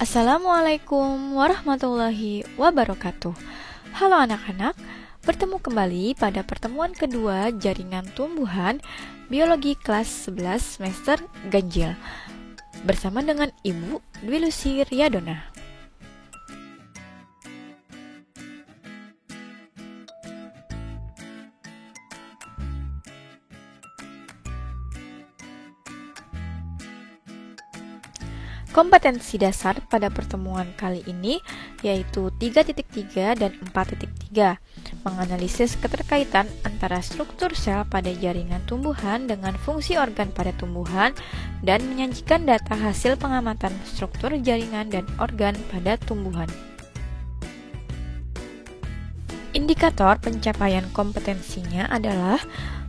Assalamualaikum warahmatullahi wabarakatuh. Halo anak-anak, bertemu kembali pada pertemuan kedua jaringan tumbuhan biologi kelas 11 semester ganjil bersama dengan Ibu Dwi Lucy Riyadona. Kompetensi dasar pada pertemuan kali ini yaitu 3.3 dan 4.3, menganalisis keterkaitan antara struktur sel pada jaringan tumbuhan dengan fungsi organ pada tumbuhan dan menyajikan data hasil pengamatan struktur jaringan dan organ pada tumbuhan. Indikator pencapaian kompetensinya adalah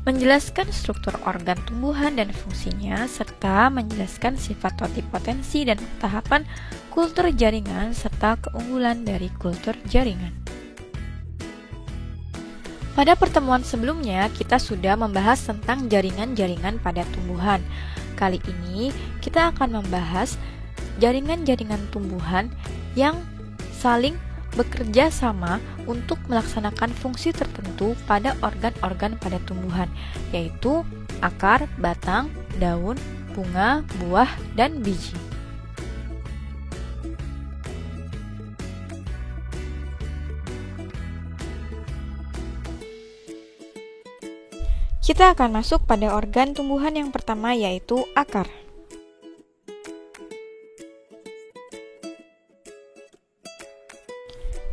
menjelaskan struktur organ tumbuhan dan fungsinya, serta menjelaskan sifat totipotensi dan tahapan kultur jaringan, serta keunggulan dari kultur jaringan. Pada pertemuan sebelumnya, kita sudah membahas tentang jaringan-jaringan pada tumbuhan. Kali ini, kita akan membahas jaringan-jaringan tumbuhan yang saling bekerja sama untuk melaksanakan fungsi tertentu pada organ-organ pada tumbuhan, yaitu akar, batang, daun, bunga, buah, dan biji. Kita akan masuk pada organ tumbuhan yang pertama, yaitu akar.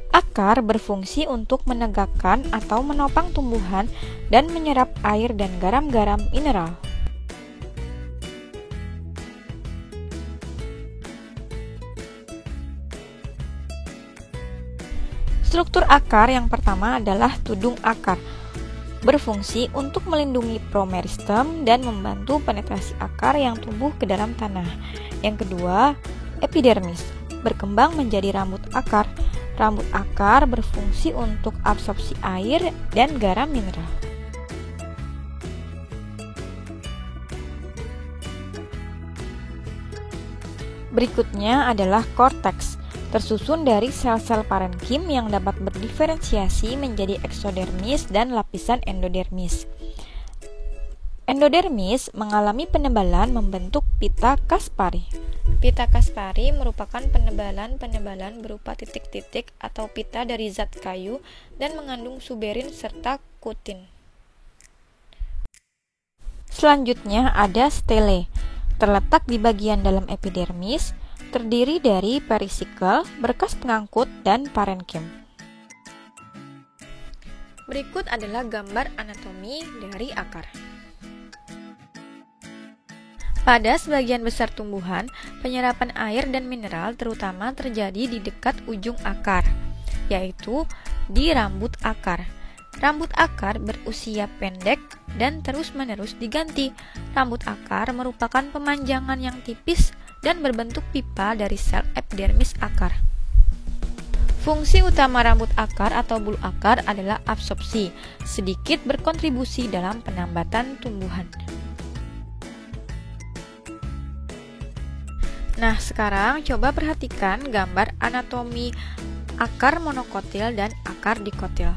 Akar berfungsi untuk menegakkan atau menopang tumbuhan dan menyerap air dan garam-garam mineral. Struktur akar yang pertama adalah tudung akar. Berfungsi untuk melindungi promeristem dan membantu penetrasi akar yang tumbuh ke dalam tanah. Yang kedua, epidermis. Berkembang menjadi rambut akar. Rambut akar berfungsi untuk absorpsi air dan garam mineral. Berikutnya adalah korteks, tersusun dari sel-sel parenkim yang dapat berdiferensiasi menjadi eksodermis dan lapisan endodermis. Endodermis mengalami penebalan membentuk pita Kaspari. Pita Kaspari merupakan penebalan-penebalan berupa titik-titik atau pita dari zat kayu dan mengandung suberin serta kutin. Selanjutnya ada stele, terletak di bagian dalam epidermis, terdiri dari perisikel, berkas pengangkut, dan parenkim. Berikut adalah gambar anatomi dari akar. Pada sebagian besar tumbuhan, penyerapan air dan mineral terutama terjadi di dekat ujung akar, yaitu di rambut akar. Rambut akar berusia pendek dan terus-menerus diganti. Rambut akar merupakan pemanjangan yang tipis dan berbentuk pipa dari sel epidermis akar. Fungsi utama rambut akar atau bulu akar adalah absorpsi, sedikit berkontribusi dalam penambatan tumbuhan. Nah, sekarang coba perhatikan gambar anatomi akar monokotil dan akar dikotil.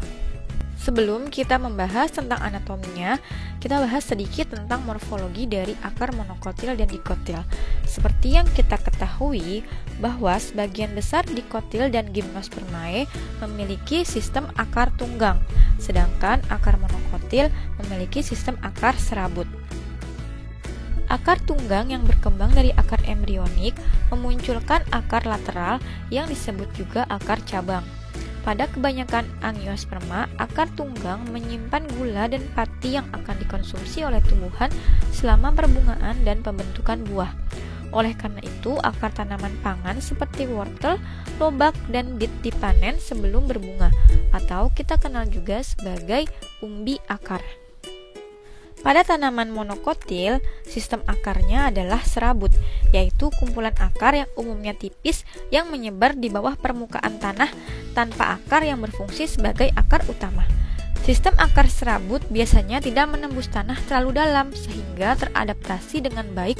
Sebelum kita membahas tentang anatominya, kita bahas sedikit tentang morfologi dari akar monokotil dan dikotil. Seperti yang kita ketahui, bahwa sebagian besar dikotil dan gimnospermae memiliki sistem akar tunggang, sedangkan akar monokotil memiliki sistem akar serabut. Akar tunggang yang berkembang dari akar embrionik memunculkan akar lateral yang disebut juga akar cabang. Pada kebanyakan angiosperma, akar tunggang menyimpan gula dan pati yang akan dikonsumsi oleh tumbuhan selama perbungaan dan pembentukan buah. Oleh karena itu, akar tanaman pangan seperti wortel, lobak, dan bit dipanen sebelum berbunga, atau kita kenal juga sebagai umbi akar. Pada tanaman monokotil, sistem akarnya adalah serabut, yaitu kumpulan akar yang umumnya tipis yang menyebar di bawah permukaan tanah tanpa akar yang berfungsi sebagai akar utama. Sistem akar serabut biasanya tidak menembus tanah terlalu dalam sehingga teradaptasi dengan baik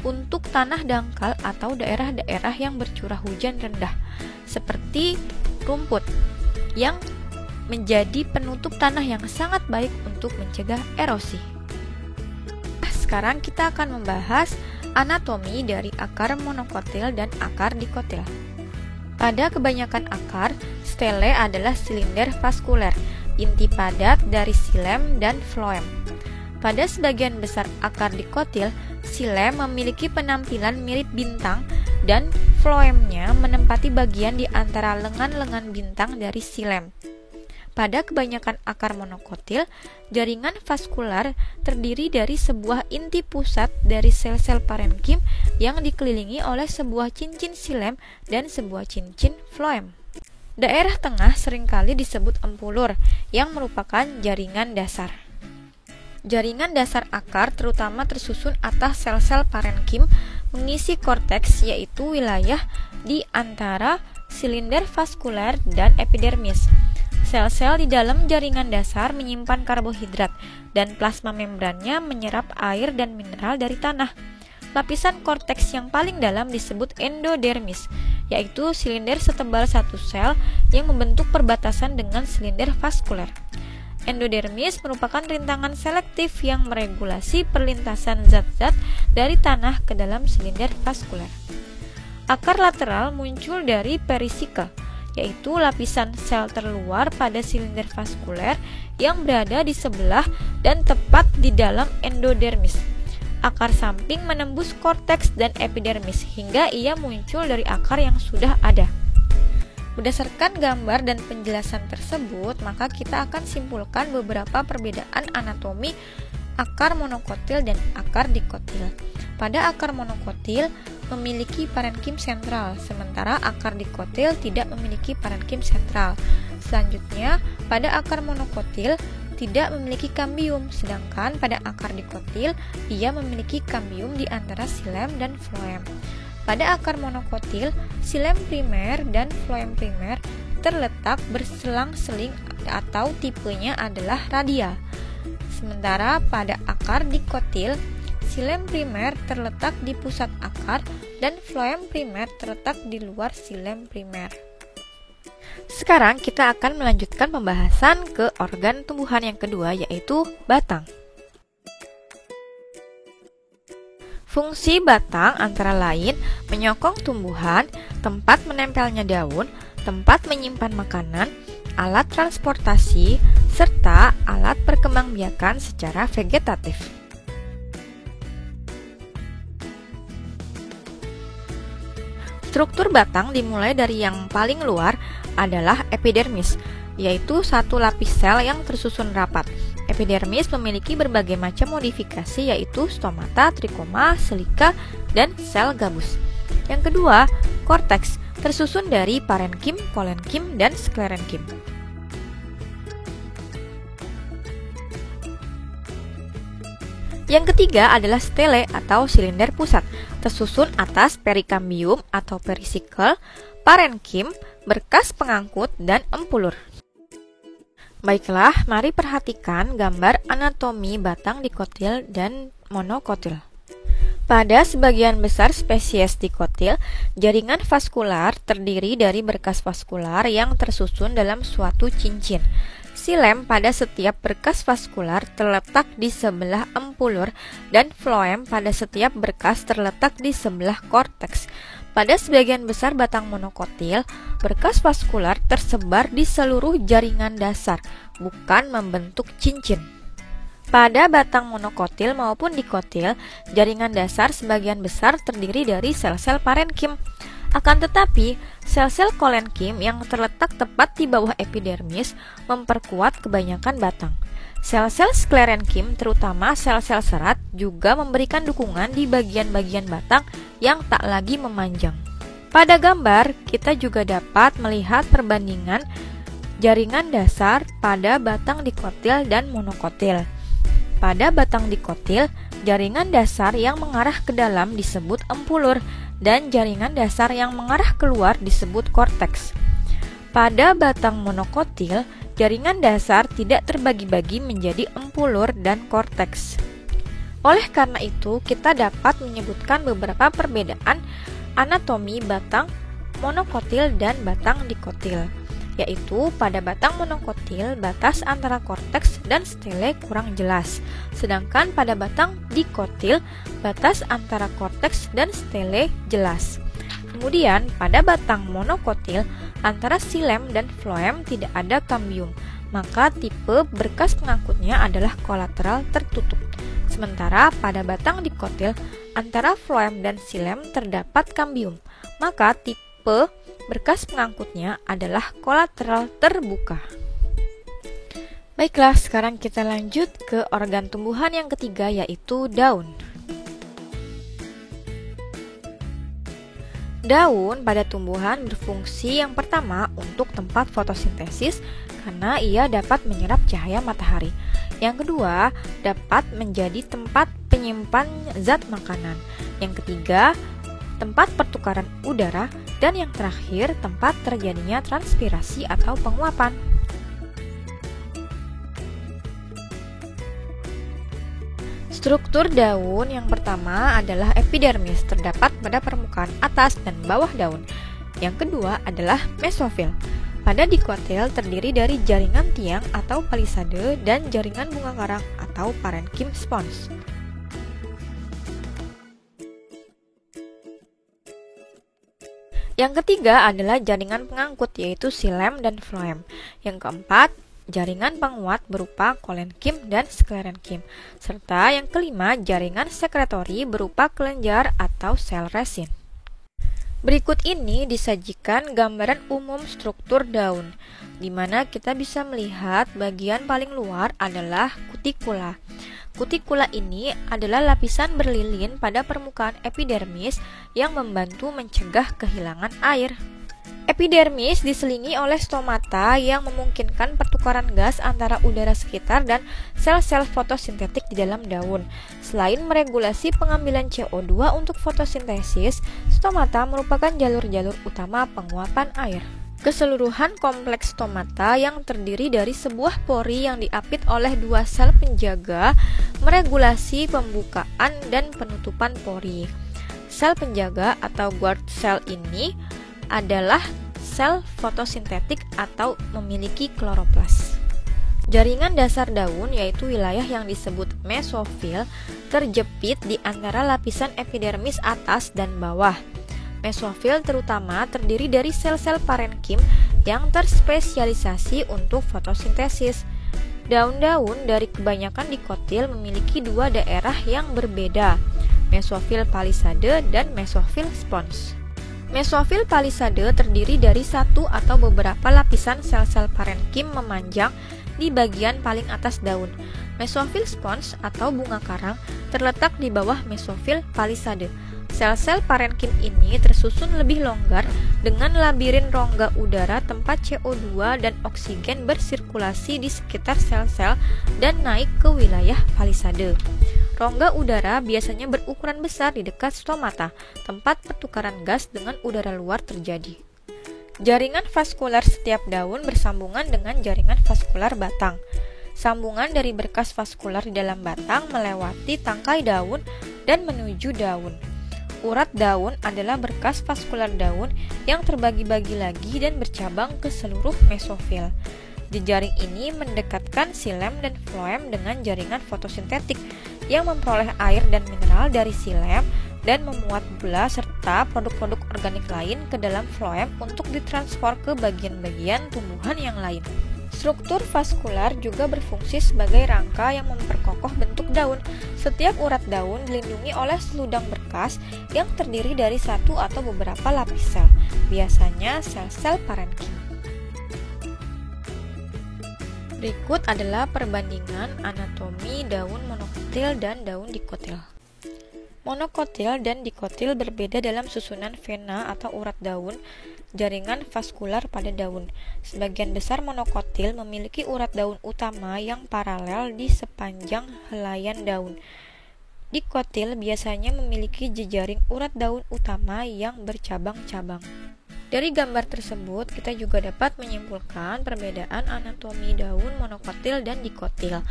untuk tanah dangkal atau daerah-daerah yang bercurah hujan rendah, seperti rumput, yang menjadi penutup tanah yang sangat baik untuk mencegah erosi. Sekarang kita akan membahas anatomi dari akar monokotil dan akar dikotil. Pada kebanyakan akar, stele adalah silinder vaskuler, inti padat dari xilem dan floem. Pada sebagian besar akar dikotil, xilem memiliki penampilan mirip bintang dan floemnya menempati bagian di antara lengan-lengan bintang dari xilem. Pada kebanyakan akar monokotil, jaringan vaskular terdiri dari sebuah inti pusat dari sel-sel parenkim yang dikelilingi oleh sebuah cincin xilem dan sebuah cincin floem. Daerah tengah seringkali disebut empulur, yang merupakan jaringan dasar. Jaringan dasar akar terutama tersusun atas sel-sel parenkim mengisi korteks, yaitu wilayah di antara silinder vaskuler dan epidermis. Sel-sel di dalam jaringan dasar menyimpan karbohidrat dan plasma membrannya menyerap air dan mineral dari tanah. Lapisan korteks yang paling dalam disebut endodermis, yaitu silinder setebal satu sel yang membentuk perbatasan dengan silinder vaskuler. Endodermis merupakan rintangan selektif yang meregulasi perlintasan zat-zat dari tanah ke dalam silinder vaskuler. Akar lateral muncul dari perisikel, yaitu lapisan sel terluar pada silinder vaskuler yang berada di sebelah dan tepat di dalam endodermis. Akar samping menembus korteks dan epidermis hingga ia muncul dari akar yang sudah ada. Berdasarkan gambar dan penjelasan tersebut, maka kita akan simpulkan beberapa perbedaan anatomi akar monokotil dan akar dikotil. Pada akar monokotil memiliki parenkim sentral, sementara akar dikotil tidak memiliki parenkim sentral. Selanjutnya, pada akar monokotil tidak memiliki kambium, sedangkan pada akar dikotil ia memiliki kambium di antara xilem dan floem. Pada akar monokotil, xilem primer dan floem primer terletak berselang-seling atau tipenya adalah radial. Sementara pada akar dikotil, xilem primer terletak di pusat akar dan floem primer terletak di luar xilem primer. Sekarang kita akan melanjutkan pembahasan ke organ tumbuhan yang kedua, yaitu batang. Fungsi batang antara lain menyokong tumbuhan, tempat menempelnya daun, tempat menyimpan makanan, alat transportasi, serta alat perkembangbiakan secara vegetatif. Struktur batang dimulai dari yang paling luar adalah epidermis, yaitu satu lapis sel yang tersusun rapat. Epidermis memiliki berbagai macam modifikasi, yaitu stomata, trikoma, silika, dan sel gabus. Yang kedua, korteks, tersusun dari parenkim, kolenkim, dan sklerenkim. Yang ketiga adalah stele atau silinder pusat, tersusun atas perikambium atau perisikel, parenkim, berkas pengangkut, dan empulur. Baiklah, mari perhatikan gambar anatomi batang dikotil dan monokotil. Pada sebagian besar spesies dikotil, jaringan vaskular terdiri dari berkas vaskular yang tersusun dalam suatu cincin. Xilem pada setiap berkas vaskular terletak di sebelah empulur dan floem pada setiap berkas terletak di sebelah korteks. Pada sebagian besar batang monokotil, berkas vaskular tersebar di seluruh jaringan dasar, bukan membentuk cincin. Pada batang monokotil maupun dikotil, jaringan dasar sebagian besar terdiri dari sel-sel parenkim. Akan tetapi, sel-sel kolenkim yang terletak tepat di bawah epidermis memperkuat kebanyakan batang. Sel-sel sklerenkim, terutama sel-sel serat, juga memberikan dukungan di bagian-bagian batang yang tak lagi memanjang. Pada gambar, kita juga dapat melihat perbandingan jaringan dasar pada batang dikotil dan monokotil. Pada batang dikotil, jaringan dasar yang mengarah ke dalam disebut empulur dan jaringan dasar yang mengarah keluar disebut korteks. Pada batang monokotil, jaringan dasar tidak terbagi-bagi menjadi empulur dan korteks. Oleh karena itu, kita dapat menyebutkan beberapa perbedaan anatomi batang monokotil dan batang dikotil, yaitu pada batang monokotil batas antara korteks dan stele kurang jelas, sedangkan pada batang dikotil batas antara korteks dan stele jelas. Kemudian pada batang monokotil antara xilem dan floem tidak ada kambium, maka tipe berkas pengangkutnya adalah kolateral tertutup. Sementara pada batang dikotil antara floem dan xilem terdapat kambium, maka tipe berkas pengangkutnya adalah kolateral terbuka. Baiklah, sekarang kita lanjut ke organ tumbuhan yang ketiga, yaitu daun. Daun pada tumbuhan berfungsi yang pertama untuk tempat fotosintesis karena ia dapat menyerap cahaya matahari. Yang kedua, dapat menjadi tempat penyimpan zat makanan. Yang ketiga, tempat pertukaran udara. Dan yang terakhir, tempat terjadinya transpirasi atau penguapan. Struktur daun yang pertama adalah epidermis, terdapat pada permukaan atas dan bawah daun. Yang kedua adalah mesofil. Pada dikotil terdiri dari jaringan tiang atau palisade dan jaringan bunga karang atau parenchyma spons. Yang ketiga adalah jaringan pengangkut, yaitu xilem dan floem. Yang keempat, jaringan penguat berupa kolenkim dan sklerenkim. Serta yang kelima, jaringan sekretori berupa kelenjar atau sel resin. Berikut ini disajikan gambaran umum struktur daun, di mana kita bisa melihat bagian paling luar adalah kutikula. Kutikula ini adalah lapisan berlilin pada permukaan epidermis yang membantu mencegah kehilangan air. Epidermis diselingi oleh stomata yang memungkinkan pertukaran gas antara udara sekitar dan sel-sel fotosintetik di dalam daun. Selain meregulasi pengambilan CO2 untuk fotosintesis, stomata merupakan jalur-jalur utama penguapan air. Keseluruhan kompleks stomata yang terdiri dari sebuah pori yang diapit oleh dua sel penjaga meregulasi pembukaan dan penutupan pori. Sel penjaga atau guard cell ini adalah sel fotosintetik atau memiliki kloroplas. Jaringan dasar daun, yaitu wilayah yang disebut mesofil, terjepit di antara lapisan epidermis atas dan bawah. Mesofil terutama terdiri dari sel-sel parenkim yang terspesialisasi untuk fotosintesis. Daun-daun dari kebanyakan dikotil memiliki dua daerah yang berbeda, mesofil palisade dan mesofil spons. Mesofil palisade terdiri dari satu atau beberapa lapisan sel-sel parenkim memanjang di bagian paling atas daun. Mesofil spons atau bunga karang terletak di bawah mesofil palisade. Sel-sel parenkim ini tersusun lebih longgar dengan labirin rongga udara tempat CO2 dan oksigen bersirkulasi di sekitar sel-sel dan naik ke wilayah palisade. Rongga udara biasanya berukuran besar di dekat stomata, tempat pertukaran gas dengan udara luar terjadi. Jaringan vaskular setiap daun bersambungan dengan jaringan vaskular batang. Sambungan dari berkas vaskular di dalam batang melewati tangkai daun dan menuju daun. Urat daun adalah berkas vaskular daun yang terbagi-bagi lagi dan bercabang ke seluruh mesofil. Jejaring ini mendekatkan xilem dan floem dengan jaringan fotosintetik yang memperoleh air dan mineral dari xilem dan memuat gula serta produk-produk organik lain ke dalam floem untuk ditransfer ke bagian-bagian tumbuhan yang lain. Struktur vaskular juga berfungsi sebagai rangka yang memperkokoh bentuk daun. Setiap urat daun dilindungi oleh seludang berkas yang terdiri dari satu atau beberapa lapis sel, biasanya sel-sel parenkim. Berikut adalah perbandingan anatomi daun monokotil dan daun dikotil. Monokotil dan dikotil berbeda dalam susunan vena atau urat daun, jaringan vaskular pada daun. Sebagian besar monokotil memiliki urat daun utama yang paralel di sepanjang helaian daun. Dikotil biasanya memiliki jejaring urat daun utama yang bercabang-cabang. Dari gambar tersebut, kita juga dapat menyimpulkan perbedaan anatomi daun monokotil dan dikotil.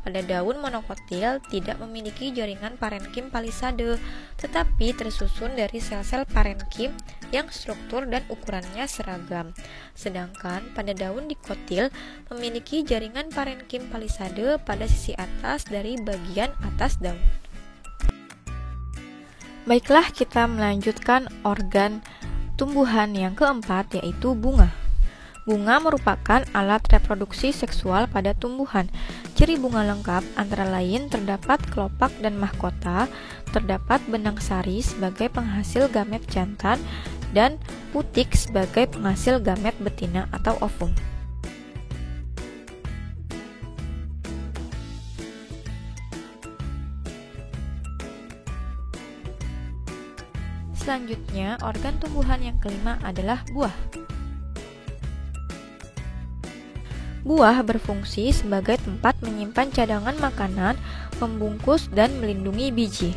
Pada daun monokotil tidak memiliki jaringan parenkim palisade, tetapi tersusun dari sel-sel parenkim yang struktur dan ukurannya seragam. Sedangkan pada daun dikotil memiliki jaringan parenkim palisade pada sisi atas dari bagian atas daun. Baiklah, kita melanjutkan organ tumbuhan yang keempat, yaitu bunga. Bunga merupakan alat reproduksi seksual pada tumbuhan. Ciri bunga lengkap antara lain terdapat kelopak dan mahkota, terdapat benang sari sebagai penghasil gamet jantan, dan putik sebagai penghasil gamet betina atau ovum. Selanjutnya, organ tumbuhan yang kelima adalah buah. Buah berfungsi sebagai tempat menyimpan cadangan makanan, membungkus, dan melindungi biji.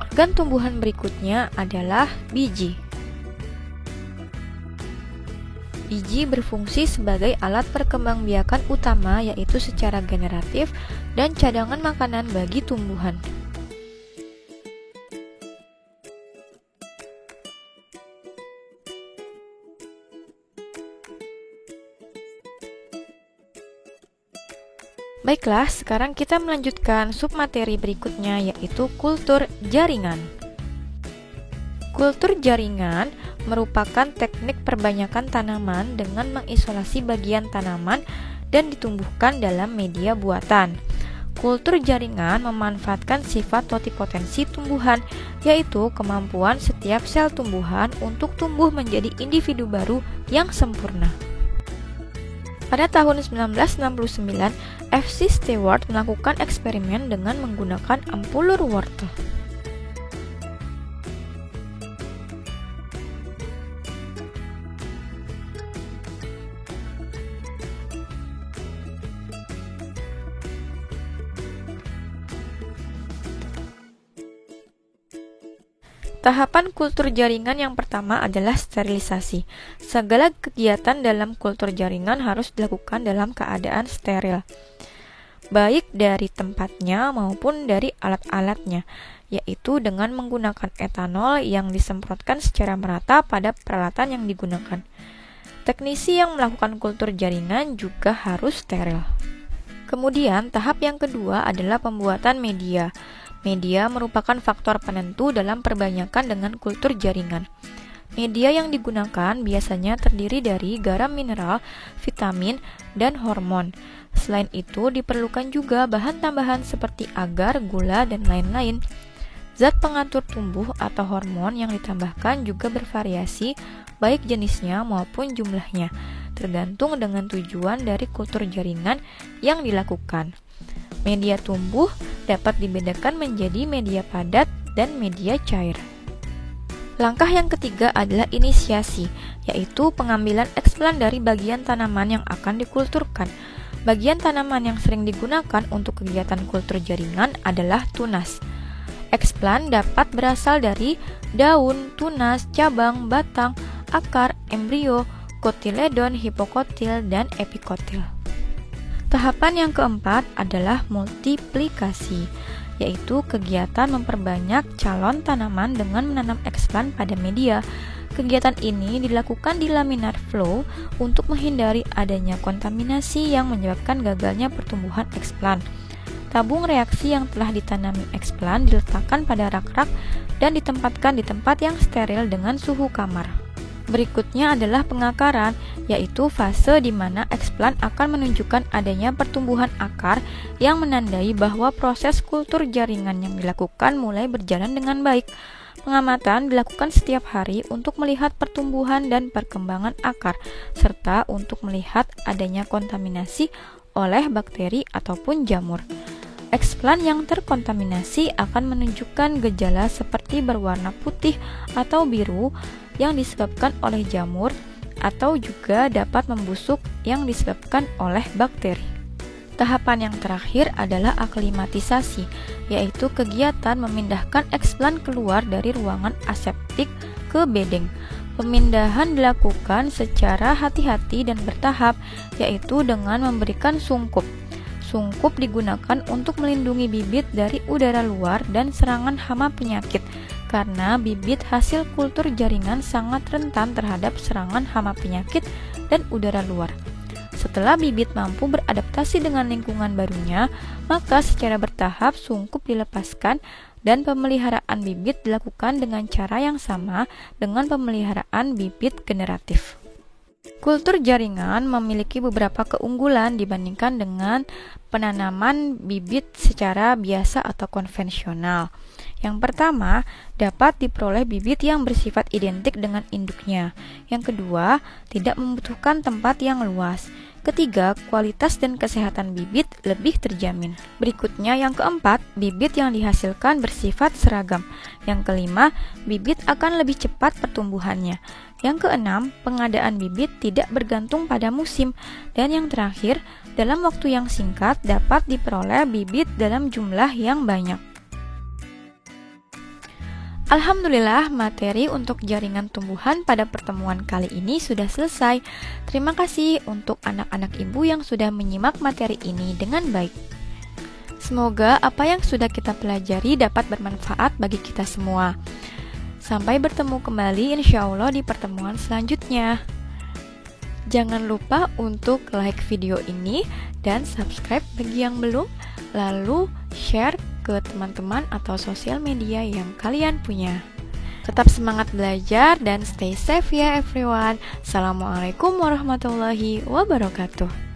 Organ tumbuhan berikutnya adalah biji. Biji berfungsi sebagai alat perkembangbiakan utama, yaitu secara generatif dan cadangan makanan bagi tumbuhan. Baiklah, sekarang kita melanjutkan submateri berikutnya, yaitu kultur jaringan. Kultur jaringan merupakan teknik perbanyakan tanaman dengan mengisolasi bagian tanaman dan ditumbuhkan dalam media buatan. Kultur jaringan memanfaatkan sifat totipotensi tumbuhan, yaitu kemampuan setiap sel tumbuhan untuk tumbuh menjadi individu baru yang sempurna. Pada tahun 1969, F.C. Stewart melakukan eksperimen dengan menggunakan ampulur wortel. Tahapan kultur jaringan yang pertama adalah sterilisasi. Segala kegiatan dalam kultur jaringan harus dilakukan dalam keadaan steril, baik dari tempatnya maupun dari alat-alatnya, yaitu dengan menggunakan etanol yang disemprotkan secara merata pada peralatan yang digunakan. Teknisi yang melakukan kultur jaringan juga harus steril. Kemudian, tahap yang kedua adalah pembuatan media. Media merupakan faktor penentu dalam perbanyakan dengan kultur jaringan. Media yang digunakan biasanya terdiri dari garam mineral, vitamin, dan hormon. Selain itu, diperlukan juga bahan tambahan seperti agar, gula, dan lain-lain. Zat pengatur tumbuh atau hormon yang ditambahkan juga bervariasi, baik jenisnya maupun jumlahnya, tergantung dengan tujuan dari kultur jaringan yang dilakukan. Media tumbuh dapat dibedakan menjadi media padat dan media cair. Langkah yang ketiga adalah inisiasi, yaitu pengambilan eksplan dari bagian tanaman yang akan dikulturkan. Bagian tanaman yang sering digunakan untuk kegiatan kultur jaringan adalah tunas. Eksplan dapat berasal dari daun, tunas, cabang, batang, akar, embrio, kotiledon, hipokotil, dan epikotil. Tahapan yang keempat adalah multiplikasi, yaitu kegiatan memperbanyak calon tanaman dengan menanam eksplan pada media. Kegiatan ini dilakukan di laminar flow untuk menghindari adanya kontaminasi yang menyebabkan gagalnya pertumbuhan eksplan. Tabung reaksi yang telah ditanami eksplan diletakkan pada rak-rak dan ditempatkan di tempat yang steril dengan suhu kamar. Berikutnya adalah pengakaran, yaitu fase di mana eksplan akan menunjukkan adanya pertumbuhan akar yang menandai bahwa proses kultur jaringan yang dilakukan mulai berjalan dengan baik. Pengamatan dilakukan setiap hari untuk melihat pertumbuhan dan perkembangan akar, serta untuk melihat adanya kontaminasi oleh bakteri ataupun jamur. Eksplan yang terkontaminasi akan menunjukkan gejala seperti berwarna putih atau biru yang disebabkan oleh jamur atau juga dapat membusuk yang disebabkan oleh bakteri. Tahapan yang terakhir adalah aklimatisasi, yaitu kegiatan memindahkan eksplan keluar dari ruangan aseptik ke bedeng. Pemindahan dilakukan secara hati-hati dan bertahap, yaitu dengan memberikan sungkup. Sungkup digunakan untuk melindungi bibit dari udara luar dan serangan hama penyakit, karena bibit hasil kultur jaringan sangat rentan terhadap serangan hama penyakit dan udara luar. Setelah bibit mampu beradaptasi dengan lingkungan barunya, maka secara bertahap sungkup dilepaskan dan pemeliharaan bibit dilakukan dengan cara yang sama dengan pemeliharaan bibit generatif. Kultur jaringan memiliki beberapa keunggulan dibandingkan dengan penanaman bibit secara biasa atau konvensional. Yang pertama, dapat diperoleh bibit yang bersifat identik dengan induknya. Yang kedua, tidak membutuhkan tempat yang luas. Ketiga, kualitas dan kesehatan bibit lebih terjamin. Berikutnya, yang keempat, bibit yang dihasilkan bersifat seragam. Yang kelima, bibit akan lebih cepat pertumbuhannya. Yang keenam, pengadaan bibit tidak bergantung pada musim. Dan yang terakhir, dalam waktu yang singkat dapat diperoleh bibit dalam jumlah yang banyak. Alhamdulillah, materi untuk jaringan tumbuhan pada pertemuan kali ini sudah selesai. Terima kasih untuk anak-anak ibu yang sudah menyimak materi ini dengan baik. Semoga apa yang sudah kita pelajari dapat bermanfaat bagi kita semua. Sampai bertemu kembali insya Allah di pertemuan selanjutnya. Jangan lupa untuk like video ini dan subscribe bagi yang belum, lalu share ke teman-teman atau sosial media yang kalian punya. Tetap semangat belajar dan stay safe ya everyone. Assalamualaikum warahmatullahi wabarakatuh.